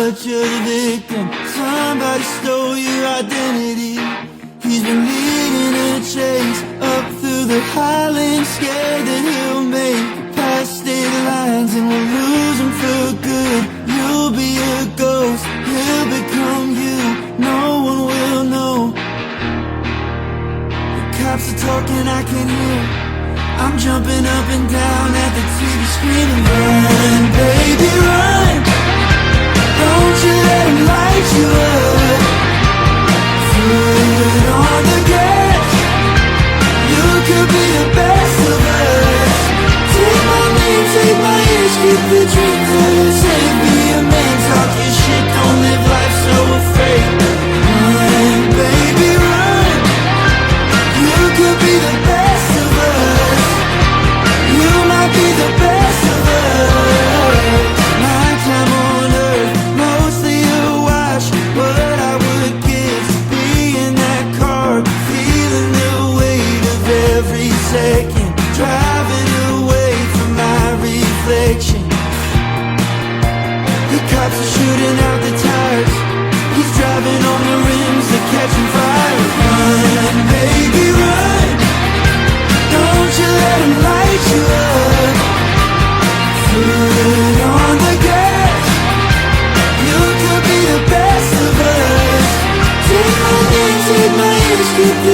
but you're the victim. Somebody stole your identity. He's been leading a chase up through the highlands, scared that he'll make it past state lines and we'll lose him for good. You'll be a ghost, he'll become you, no one will know. The cops are talking, I can hear. I'm jumping up and down at the TV screaming, run, baby, run. Don't you let him light you up. Foot on the gas. You could be the best of us. Take my name, take my age, keep the dream close. Save me a man, talk your shit, don't live life so afraid. Run, baby, run. You could be the best of us. You might be the best of us. My time on earth, mostly a wash. What I would give to be in that car, feeling the weight of every second, driving away from my reflection. The cops are shooting out the tires. He's driving on the rims, they're catching fire. Run, baby, run. Don't you let him light you up. Foot on the gas. You could be the best of us. Take my name, take my age, keep the